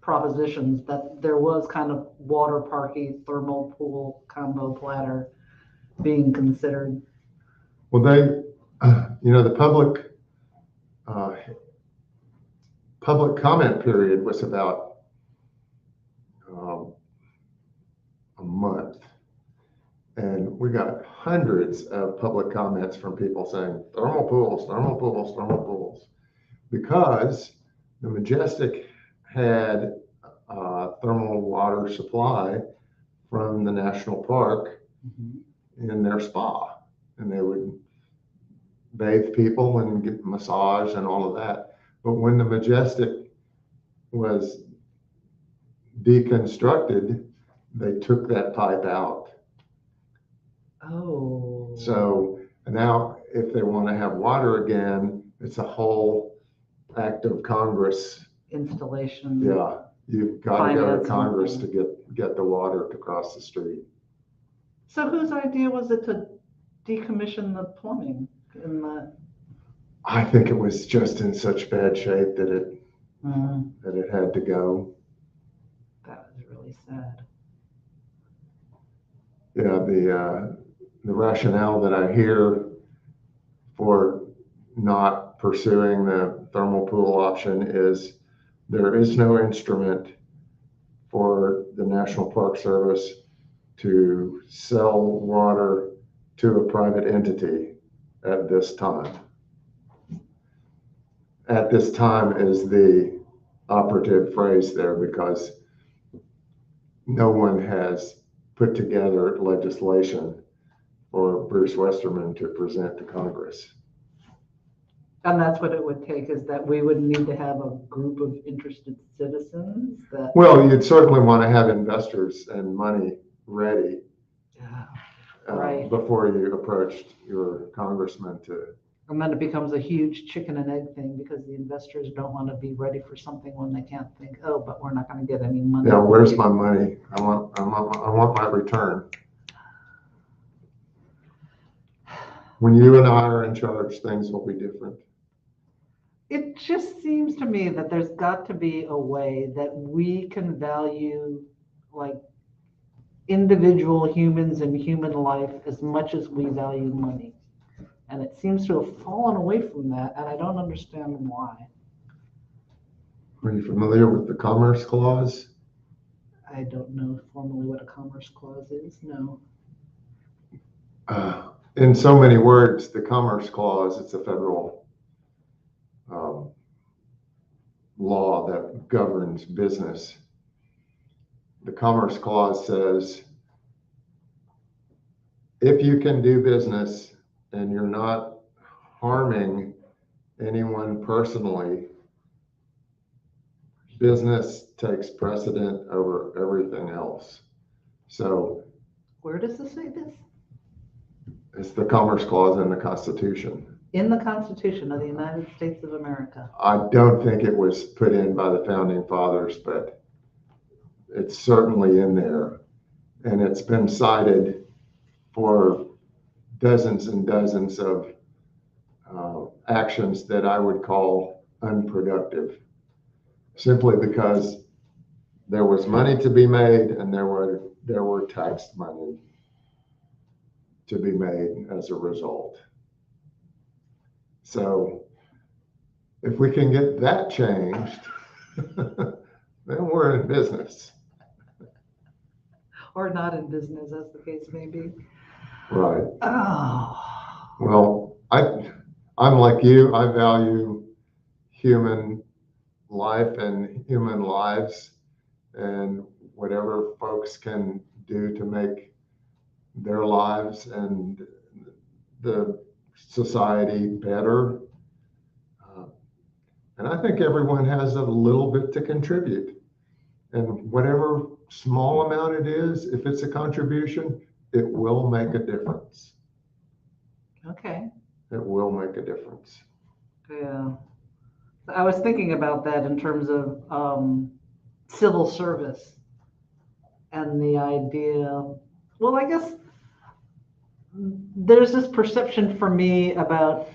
propositions that there was kind of water parky thermal pool combo platter being considered. Well, they, the public comment period was about a month, and we got hundreds of public comments from people saying thermal pools, thermal pools, thermal pools, because the Majestic had thermal water supply from the national park in their spa, and they would bathe people and get massage and all of that. But when the Majestic was deconstructed, they took that pipe out. Oh. So now if they want to have water again, it's a whole act of Congress. Installation. Yeah, you've got to go to Congress to get the water to cross the street. So whose idea was it to decommission the plumbing in the? I think it was just in such bad shape that it Mm, that it had to go. that was really sad. Yeah, the rationale that I hear for not pursuing the thermal pool option is there is no instrument for the National Park Service to sell water to a private entity at this time. At this time is the operative phrase there, because no one has put together legislation for Bruce Westerman to present to Congress. And that's what it would take, is that we would need to have a group of interested citizens that. Well, you'd certainly want to have investors and money ready Yeah, right. before you approached your congressman to. And then it becomes a huge chicken and egg thing, because the investors don't want to be ready for something when they can't think, oh, but we're not going to get any money. Yeah, where's my money? I want my return. When you and I are in charge, things will be different. It just seems to me that there's got to be a way that we can value, like, individual humans and human life as much as we value money. And it seems to have fallen away from that, and I don't understand why. Are you familiar with the Commerce Clause? I don't know formally what a Commerce Clause is, no. In so many words, the Commerce Clause, it's a federal law that governs business. The Commerce Clause says, if you can do business and you're not harming anyone personally, business takes precedent over everything else. So, Where does this say this? it's the Commerce Clause in the Constitution. In the Constitution of the United States of America. I don't think it was put in by the founding fathers, but it's certainly in there. And it's been cited for dozens and dozens of actions that I would call unproductive, simply because there was money to be made and there were tax money to be made as a result. So if we can get that changed, then we're in business. Or not in business, as the case may be. Right. Oh. Well, I'm like you. I value human life and human lives, and whatever folks can do to make their lives and the society better. And I think everyone has a little bit to contribute. And whatever small amount it is, if it's a contribution, it will make a difference. Okay. It will make a difference. Yeah. I was thinking about that in terms of civil service and the idea, well, I guess there's this perception for me about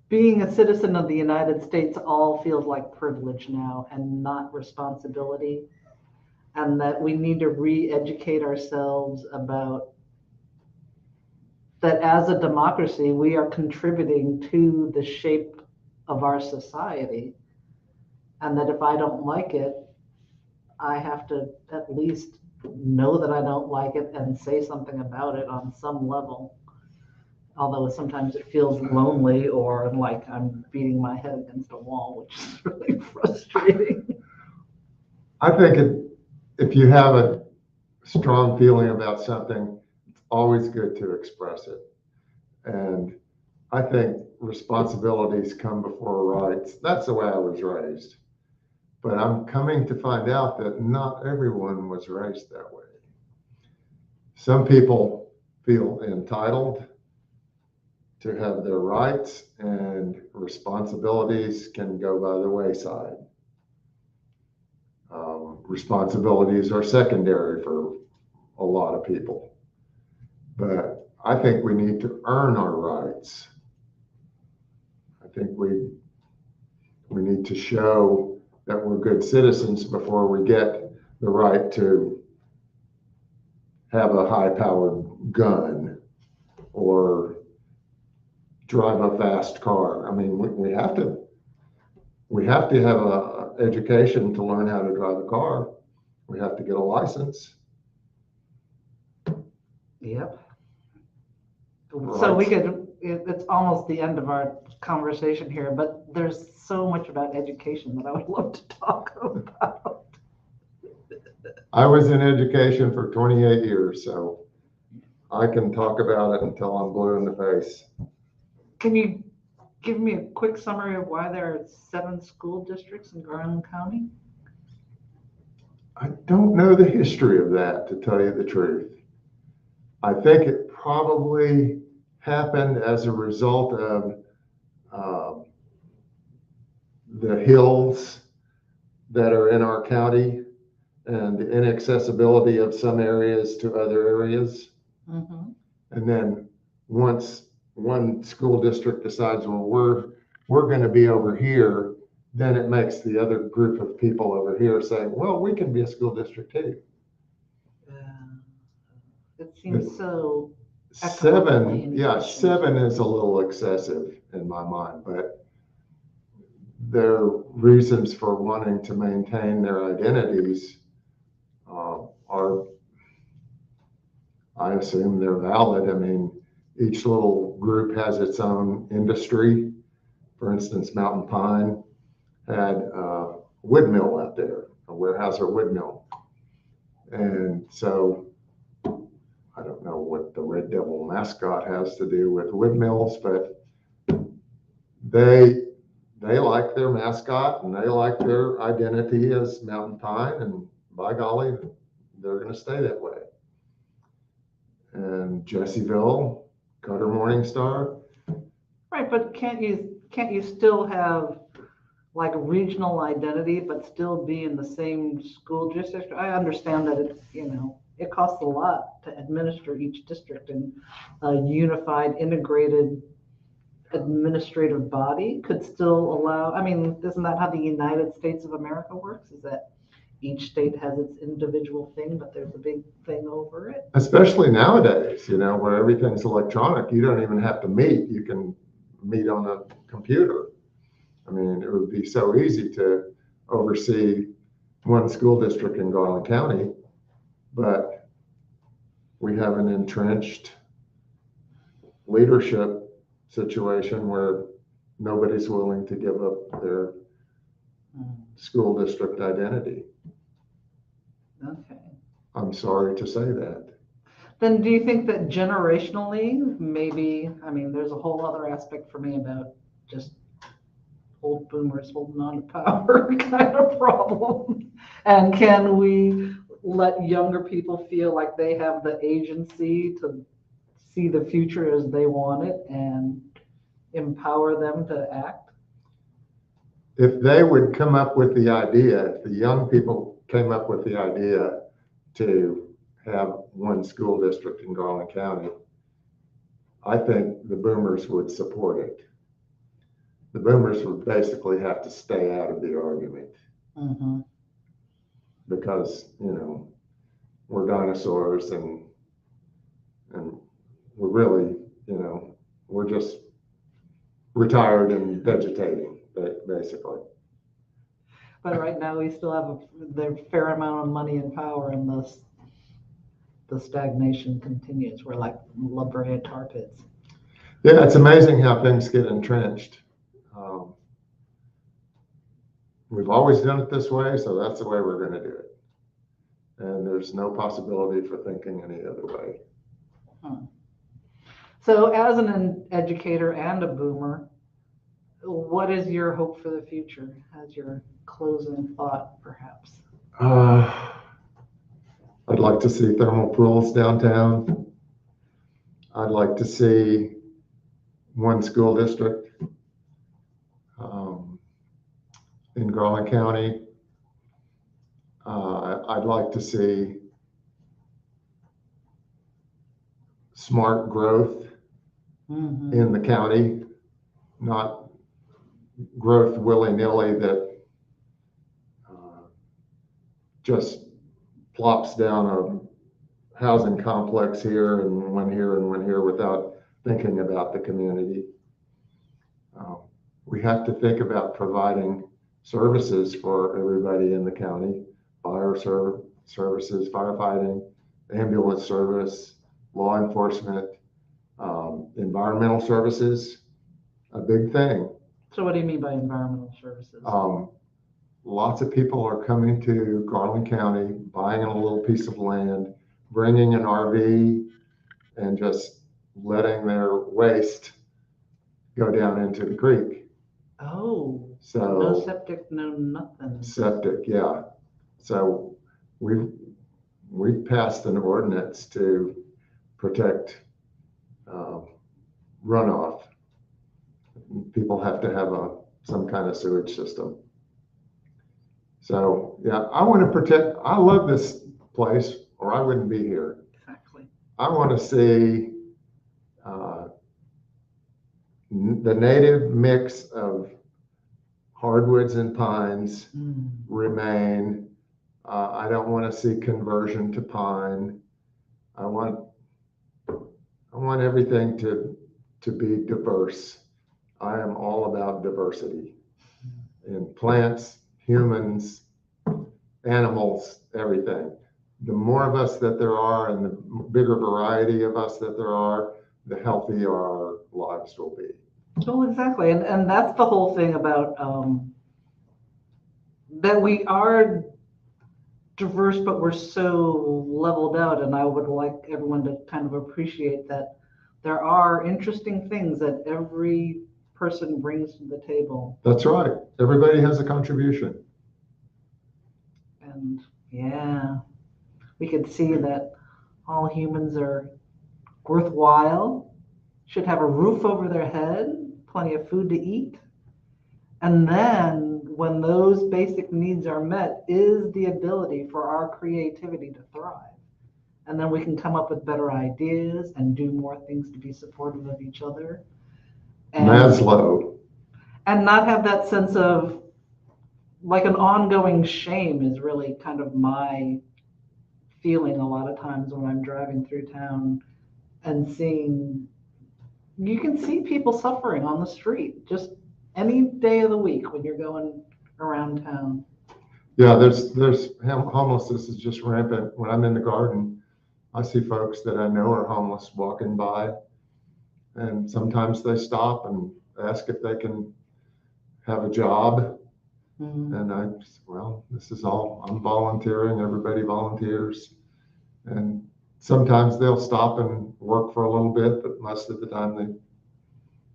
being a citizen of the United States all feels like privilege now and not responsibility, and that we need to re-educate ourselves about that as a democracy, we are contributing to the shape of our society, and that if I don't like it, I have to at least know that I don't like it and say something about it on some level. Although sometimes it feels lonely or like I'm beating my head against a wall, which is really frustrating. I think if you have a strong feeling about something, it's always good to express it. And I think responsibilities come before rights. That's the way I was raised. But I'm coming to find out that not everyone was raised that way. Some people feel entitled to have their rights, and responsibilities can go by the wayside. Responsibilities are secondary for a lot of people. But I think we need to earn our rights. I think we need to show that we're good citizens before we get the right to have a high-powered gun or drive a fast car. I mean, we have to have a education to learn how to drive a car. We have to get a license. Yep. So we could, it's almost the end of our conversation here, but there's so much about education that I would love to talk about. I was in education for 28 years, so I can talk about it until I'm blue in the face. Can you give me a quick summary of why there are 7 school districts in Garland County? I don't know the history of that, to tell you the truth. I think it probably happened as a result of the hills that are in our county and the inaccessibility of some areas to other areas. Mm-hmm. And then once one school district decides, well, we're going to be over here, then it makes the other group of people over here say, well, we can be a school district too. It seems so. 7 is a little excessive in my mind, but their reasons for wanting to maintain their identities are, I assume they're valid. I mean, each little group has its own industry. For instance, Mountain Pine had a wood mill out there, a Weyerhaeuser wood mill. And so I don't know what the Red Devil mascot has to do with wood mills, but they like their mascot and they like their identity as Mountain Pine, and by golly, they're going to stay that way. And Jessieville, Cutter Morningstar. Right, but can't you still have like regional identity, but still be in the same school district? I understand that it's, it costs a lot to administer each district, and a unified, integrated administrative body could still allow, I mean, isn't that how the United States of America works? Is that each state has its individual thing, but there's a big thing over it? Especially nowadays, where everything's electronic. You don't even have to meet. You can meet on a computer. I mean, it would be so easy to oversee one school district in Garland County, but we have an entrenched leadership situation where nobody's willing to give up their school district identity. Okay. I'm sorry to say that. Then do you think that generationally, maybe, I mean, there's a whole other aspect for me about just old boomers holding on to power kind of problem. And can we let younger people feel like they have the agency to see the future as they want it and empower them to act? If they would come up with the idea, if the young people came up with the idea to have one school district in Garland County, I think the boomers would support it. The boomers would basically have to stay out of the argument. Mm-hmm. Because, we're dinosaurs and we're really, we're just retired and vegetating, basically. But right now we still have the fair amount of money and power, and the stagnation continues. We're like La Brea tar pits. Yeah, it's amazing how things get entrenched. We've always done it this way, so that's the way we're going to do it. And there's no possibility for thinking any other way. So as an educator and a boomer, what is your hope for the future as your closing thought, perhaps? I'd like to see thermal pools downtown. I'd like to see one school district in Garland County. I'd like to see smart growth in the county, not growth willy-nilly that just plops down a housing complex here and one here and one here without thinking about the community. We have to think about providing services for everybody in the county: fire services, firefighting, ambulance service, law enforcement, environmental services, a big thing. So what do you mean by environmental services? Lots of people are coming to Garland County, buying a little piece of land, bringing an RV, and just letting their waste go down into the creek. Oh, So no septic, no nothing. Septic, yeah. So we've passed an ordinance to protect runoff. People have to have some kind of sewage system. So yeah, I want to protect. I love this place, or I wouldn't be here. Exactly. I want to see the native mix of hardwoods and pines remain. I don't want to see conversion to pine. I want everything to be diverse. I am all about diversity in plants, humans, animals, everything. The more of us that there are and the bigger variety of us that there are, the healthier our lives will be. Well, exactly. And that's the whole thing about that we are diverse, but we're so leveled out. And I would like everyone to kind of appreciate that there are interesting things that every person brings to the table. That's right. Everybody has a contribution. And yeah, we could see that all humans are worthwhile, should have a roof over their head, plenty of food to eat. And then when those basic needs are met is the ability for our creativity to thrive. And then we can come up with better ideas and do more things to be supportive of each other. And, Maslow. And not have that sense of like an ongoing shame is really kind of my feeling a lot of times when I'm driving through town and seeing, you can see people suffering on the street just any day of the week when you're going around town. Yeah, there's homelessness is just rampant. When I'm in the garden, I see folks that I know are homeless walking by, and sometimes they stop and ask if they can have a job. And this is all, I'm volunteering, everybody volunteers. And sometimes they'll stop and work for a little bit, but most of the time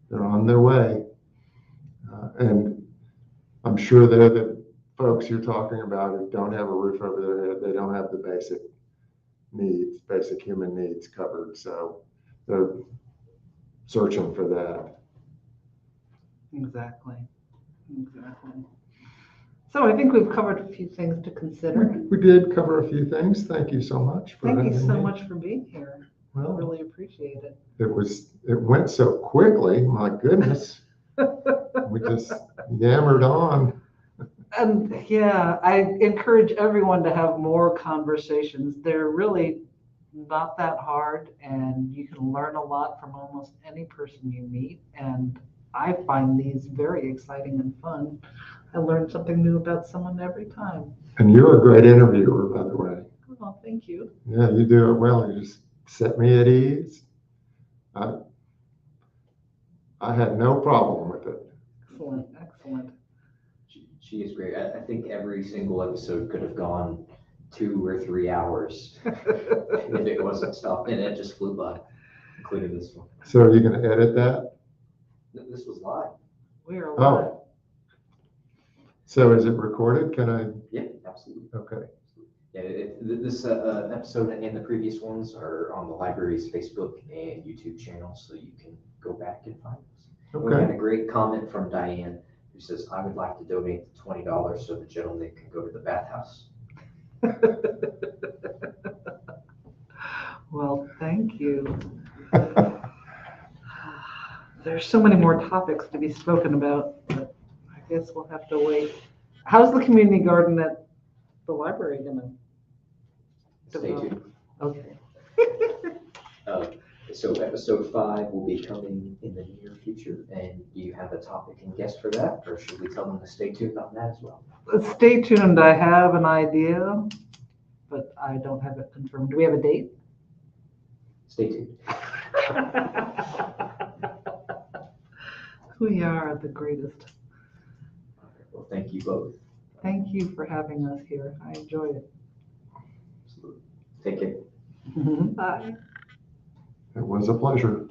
they're on their way. And I'm sure they're the folks you're talking about who don't have a roof over their head. They don't have the basic needs, basic human needs covered. So they're searching for that. Exactly. So I think we've covered a few things to consider. We did cover a few things. Thank you so much for Thank you having so me. much for being here. Well, I really appreciate it. It went so quickly. My goodness. We just yammered on. And yeah, I encourage everyone to have more conversations. They're really not that hard, and you can learn a lot from almost any person you meet. And I find these very exciting and fun. I learn something new about someone every time. And you're a great interviewer, by the way. Oh, thank you. Yeah, you do it well. You just set me at ease. I had no problem with it. Excellent. She is great. I think every single episode could have gone 2 or 3 hours if it wasn't stopped, and it just flew by, including this one. So are you going to edit that? This was live. We are live. Oh. So is it recorded? Can I? Yeah, absolutely. Okay. Yeah, this episode and the previous ones are on the library's Facebook and YouTube channel, so you can go back and find us. We had Okay. a great comment from Diane who says, "I would like to donate $20 so the gentleman can go to the bathhouse." Well, thank you. There's so many more topics to be spoken about, but I guess we'll have to wait. How's the community garden at the library gonna Stay develop? tuned. Okay. So episode 5 will be coming in the near future, and do you have a topic and guest for that, or should we tell them to stay tuned on that as well? Stay tuned. I have an idea, but I don't have it confirmed. Do we have a date? Stay tuned. We are the greatest. Okay, well, thank you both. Thank you for having us here. I enjoyed it. Absolutely. Take care. Bye. It was a pleasure.